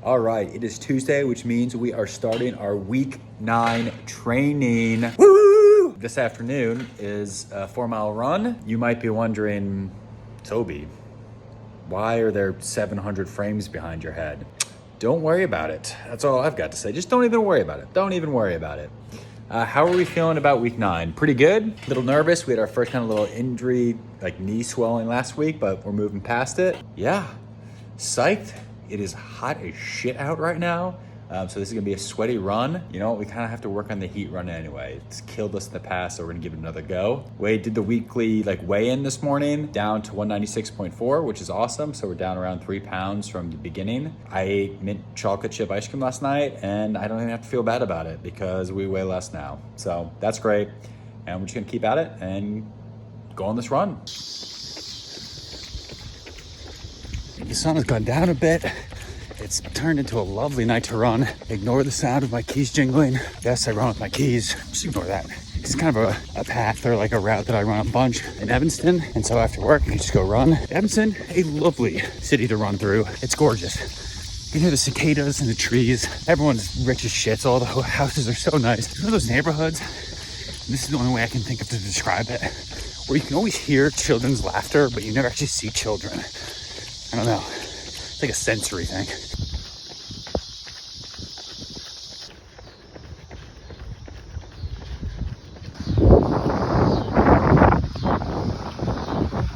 All right, it is Tuesday, which means we are starting our week 9 training. Woo! This afternoon is a 4-mile run. You might be wondering, Toby, why are there 700 frames behind your head? Don't worry about it. That's all I've got to say. Just don't even worry about it. Don't even worry about it. How are we feeling about week 9? Pretty good. A little nervous. We had our first kind of little injury, like knee swelling last week, but we're moving past it. Yeah, psyched. It is hot as shit out right now. So this is gonna be a sweaty run. You know, we kind of have to work on the heat run anyway. It's killed us in the past, so we're gonna give it another go. Wade did the weekly weigh-in this morning, down to 196.4, which is awesome. So we're down around 3 pounds from the beginning. I ate mint chocolate chip ice cream last night, and I don't even have to feel bad about it because we weigh less now. So that's great. And we're just gonna keep at it and go on this run. The sun has gone down a bit. It's turned into a lovely night to run. Ignore the sound of my keys jingling. Yes, I run with my keys. Just ignore that. It's kind of a path or like a route that I run a bunch in Evanston. And so after work, you just go run. Evanston, a lovely city to run through. It's gorgeous. You hear the cicadas and the trees. Everyone's rich as shit, so all the houses are so nice. It's one of those neighborhoods, this is the only way I can think of to describe it, where you can always hear children's laughter, but you never actually see children. I don't know. It's like a sensory thing.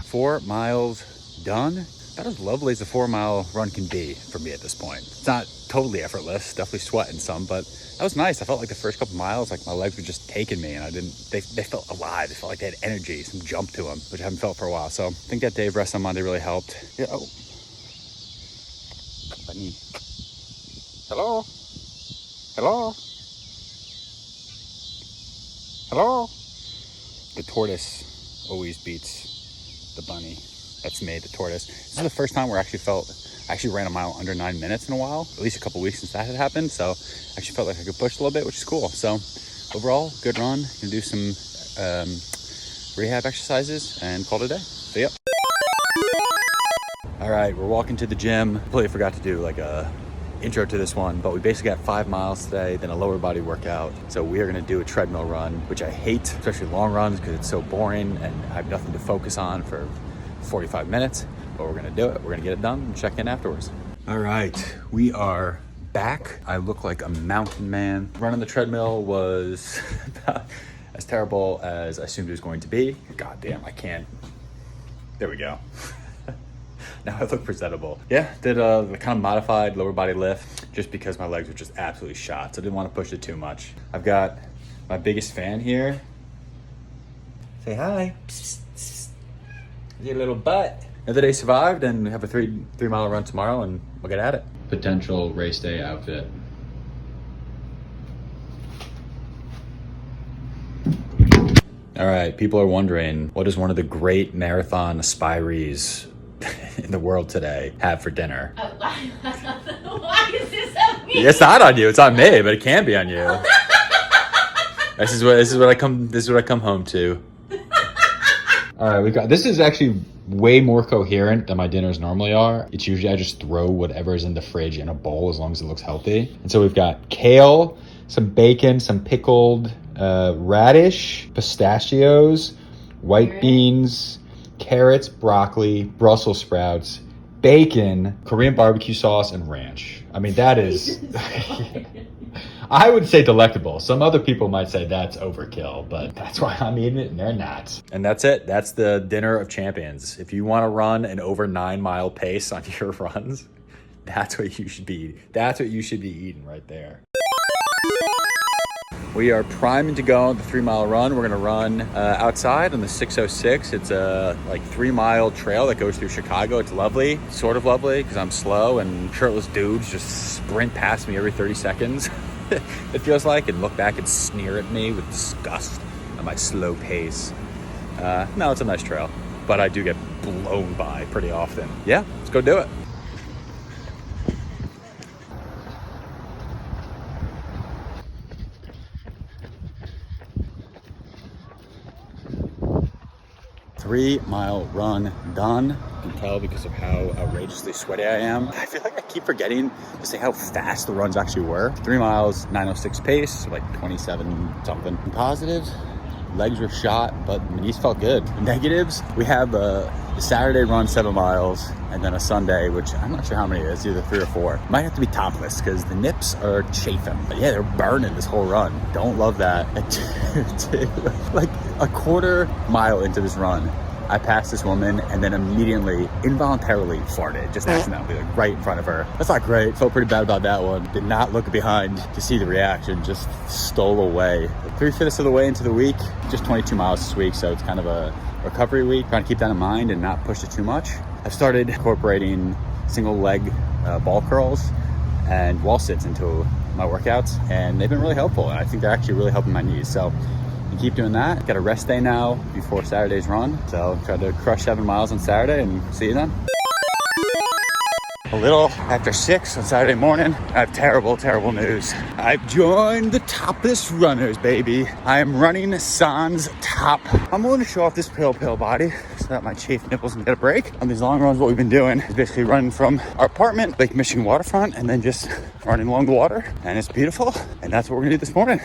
Four miles done. About as lovely as a 4-mile run can be for me at this point. It's not totally effortless, definitely sweating some, but that was nice. I felt like the first couple miles, like my legs were just taking me, and they felt alive. They felt like they had energy, some jump to them, which I haven't felt for a while. So I think that day of rest on Monday really helped. Yeah. Oh. Bunny. Hello? Hello? Hello? The tortoise always beats the bunny. That's me, the tortoise. This is the first time where I actually ran a mile under 9 minutes in a while, at least a couple weeks since that had happened. So I actually felt like I could push a little bit, which is cool. So overall, good run. Gonna do some rehab exercises and call it a day. See ya. All right, we're walking to the gym. Completely forgot to do like a intro to this one, but we basically got 5 miles today, then a lower body workout. So we are gonna do a treadmill run, which I hate, especially long runs, because it's so boring and I have nothing to focus on for 45 minutes, but we're gonna do it. We're gonna get it done and check in afterwards. All right, we are back. I look like a mountain man. Running the treadmill was as terrible as I assumed it was going to be. God damn, I can't. There we go. Now I look presentable. Yeah, did a kind of modified lower body lift just because my legs were just absolutely shot. So I didn't want to push it too much. I've got my biggest fan here. Say hi. Your little butt. Another day survived, and we have a 3-mile run tomorrow, and we'll get at it. Potential race day outfit. All right, people are wondering, what does one of the great marathon aspirees in the world today have for dinner? Why is this on me? It's not on you, it's on me, but it can be on you. This is what I come home to. All right, this is actually way more coherent than my dinners normally are. It's usually I just throw whatever's in the fridge in a bowl as long as it looks healthy. And so we've got kale, some bacon, some pickled radish, pistachios, white beans, carrots, broccoli, Brussels sprouts, bacon, Korean barbecue sauce, and ranch. I mean, that is, I would say delectable. Some other people might say that's overkill, but that's why I'm eating it and they're not. And that's it. That's the dinner of champions. If you want to run an over 9-mile pace on your runs, that's what you should be eating. That's what you should be eating right there. We are priming to go on the 3-mile run. We're gonna run outside on the 606. It's a 3-mile trail that goes through Chicago. It's lovely, sort of lovely, because I'm slow and shirtless dudes just sprint past me every 30 seconds. It feels like, and look back and sneer at me with disgust at my slow pace. No, it's a nice trail, but I do get blown by pretty often. Yeah, let's go do it. 3-mile run done. You can tell because of how outrageously sweaty I am. I feel like I keep forgetting to say how fast the runs actually were. 3 miles, 9:06 pace, like 27 something. Positive, legs were shot, but my knees felt good. Negatives, we have the Saturday run 7 miles, and then a Sunday, which I'm not sure how many it is, either 3 or 4. Might have to be topless because the nips are chafing. But yeah, they're burning this whole run. Don't love that. Like a quarter mile into this run, I passed this woman and then immediately, involuntarily farted, just accidentally, like right in front of her. That's not great. Felt pretty bad about that one. Did not look behind to see the reaction, just stole away. 3/5 of the way into the week, just 22 miles this week, so it's kind of a recovery week. Trying to keep that in mind and not push it too much. I've started incorporating single leg ball curls and wall sits into my workouts, and they've been really helpful. And I think they're actually really helping my knees. So you keep doing that. Got a rest day now before Saturday's run. So try to crush 7 miles on Saturday and see you then. A little after 6 on Saturday morning, I have terrible, terrible news. I've joined the topless runners, baby. I am running sans top. I'm willing to show off this pale body so that my chafed nipples can get a break. On these long runs, what we've been doing is basically running from our apartment, Lake Michigan waterfront, and then just running along the water. And it's beautiful. And that's what we're gonna do this morning.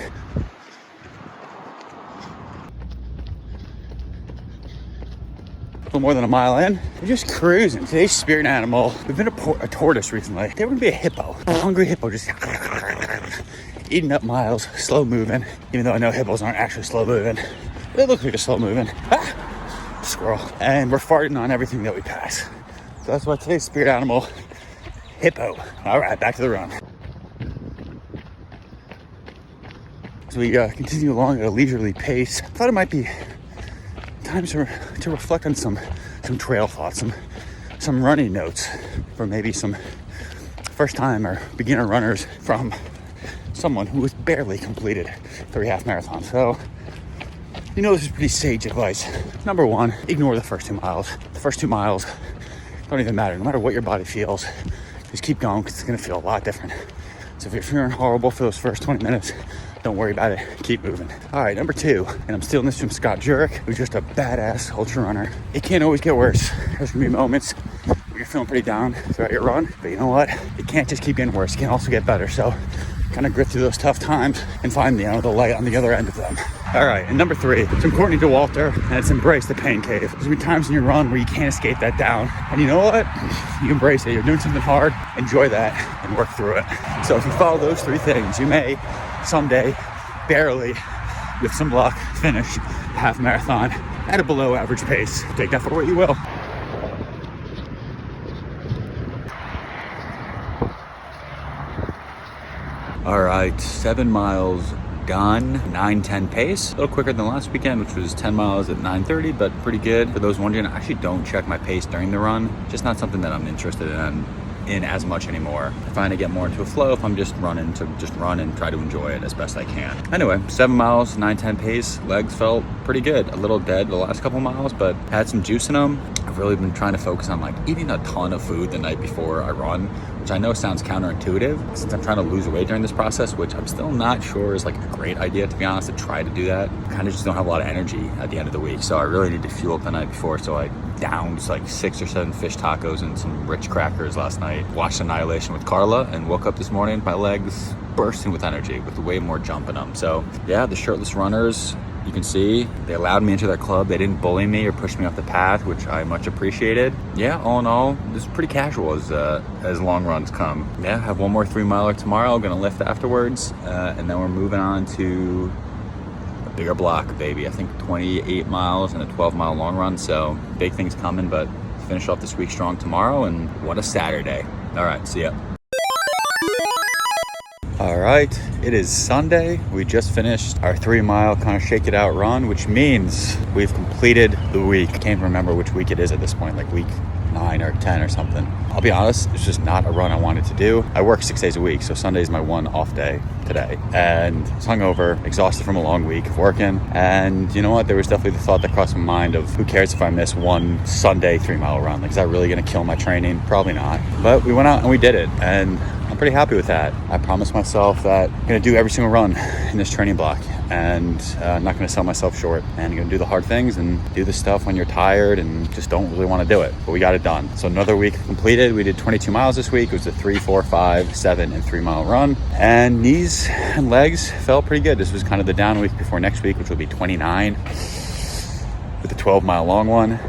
A little more than a mile in. We're just cruising. Today's spirit animal, we've been a tortoise recently. They were gonna be a hippo. A hungry hippo just eating up miles, slow moving. Even though I know hippos aren't actually slow moving. They look like a slow moving. Squirrel. And we're farting on everything that we pass. So that's why today's spirit animal, hippo. All right, back to the run. So we continue along at a leisurely pace. Thought it might be time to reflect on some trail thoughts, some running notes for maybe some first time or beginner runners from someone who has barely completed 3 half marathons. So, you know, this is pretty sage advice. Number 1, ignore the first 2 miles. The first 2 miles don't even matter. No matter what your body feels, just keep going because it's going to feel a lot different. So if you're feeling horrible for those first 20 minutes, don't worry about it. Keep moving. All right, number 2, and I'm stealing this from Scott Jurek, who's just a badass ultra runner. It can't always get worse. There's gonna be moments where you're feeling pretty down throughout your run, but you know what? It can't just keep getting worse. It can also get better. So kind of grit through those tough times and find the light on the other end of them. All right, and number 3, it's from Courtney DeWalter, and it's embrace the pain cave. There's gonna be times in your run where you can't escape that down. And you know what? You embrace it. You're doing something hard, enjoy that, and work through it. So if you follow those 3 things, you may someday, barely, with some luck, finish a half marathon at a below average pace. Take that for what you will. All right, 7 miles done, 9:10 pace. A little quicker than last weekend, which was 10 miles at 9:30, but pretty good. For those wondering, I actually don't check my pace during the run. Just not something that I'm interested in as much anymore. I find I get more into a flow if I'm just running to just run and try to enjoy it as best I can. Anyway, 7 miles, 9:10 pace. Legs felt pretty good. A little dead the last couple miles, but had some juice in them. I've really been trying to focus on like eating a ton of food the night before I run, which I know sounds counterintuitive since I'm trying to lose weight during this process, which I'm still not sure is like a great idea, to be honest, to try to do that. Kind of just don't have a lot of energy at the end of the week. So I really need to fuel up the night before. So I downed like 6 or 7 fish tacos and some rich crackers last night. Watched Annihilation with Carla and woke up this morning, my legs bursting with energy with way more jump in them. So yeah, the shirtless runners, you can see they allowed me into their club. They didn't bully me or push me off the path, which I much appreciated. Yeah, all in all, this is pretty casual as long runs come. Yeah, have one more 3 miler tomorrow. Gonna lift afterwards, and then we're moving on to a bigger block, baby. I think 28 miles and a 12-mile long run. So big things coming, but finish off this week strong tomorrow. And what a Saturday! All right, see ya. All right, it is Sunday. We just finished our 3 mile kind of shake it out run, which means we've completed the week. I can't remember which week it is at this point, like week 9 or 10 or something. I'll be honest, it's just not a run I wanted to do. I work 6 days a week, so Sunday's my one off day today. And I was hungover, exhausted from a long week of working. And you know what? There was definitely the thought that crossed my mind of who cares if I miss one Sunday 3 mile run? Like, is that really gonna kill my training? Probably not. But we went out and we did it. And I'm pretty happy with that. I promised myself that I'm gonna do every single run in this training block, and I'm not gonna sell myself short, and I'm gonna do the hard things and do the stuff when you're tired and just don't really wanna do it, but we got it done. So another week completed. We did 22 miles this week. It was a 3, 4, 5, 7, and 3 mile run, and knees and legs felt pretty good. This was kind of the down week before next week, which will be 29. With a 12-mile long one.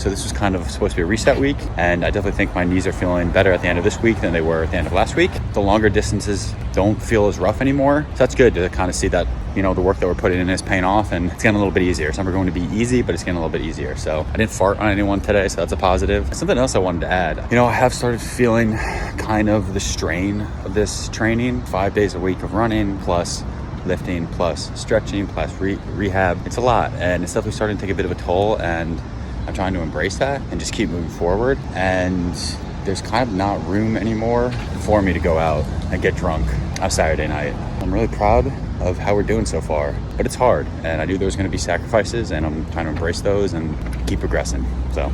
So this was kind of supposed to be a reset week, and I definitely think my knees are feeling better at the end of this week than they were at the end of last week. The longer distances don't feel as rough anymore, so that's good to kind of see that, you know, the work that we're putting in is paying off, and it's getting a little bit easier. It's never going to be easy, but it's getting a little bit easier. So I didn't fart on anyone today, so that's a positive. Something else I wanted to add, you know, I have started feeling kind of the strain of this training. 5 days a week of running, plus lifting, plus stretching, plus rehab. It's a lot, and it's definitely starting to take a bit of a toll, and I'm trying to embrace that and just keep moving forward. And there's kind of not room anymore for me to go out and get drunk on Saturday night. I'm really proud of how we're doing so far, but it's hard, and I knew there was going to be sacrifices, and I'm trying to embrace those and keep progressing. So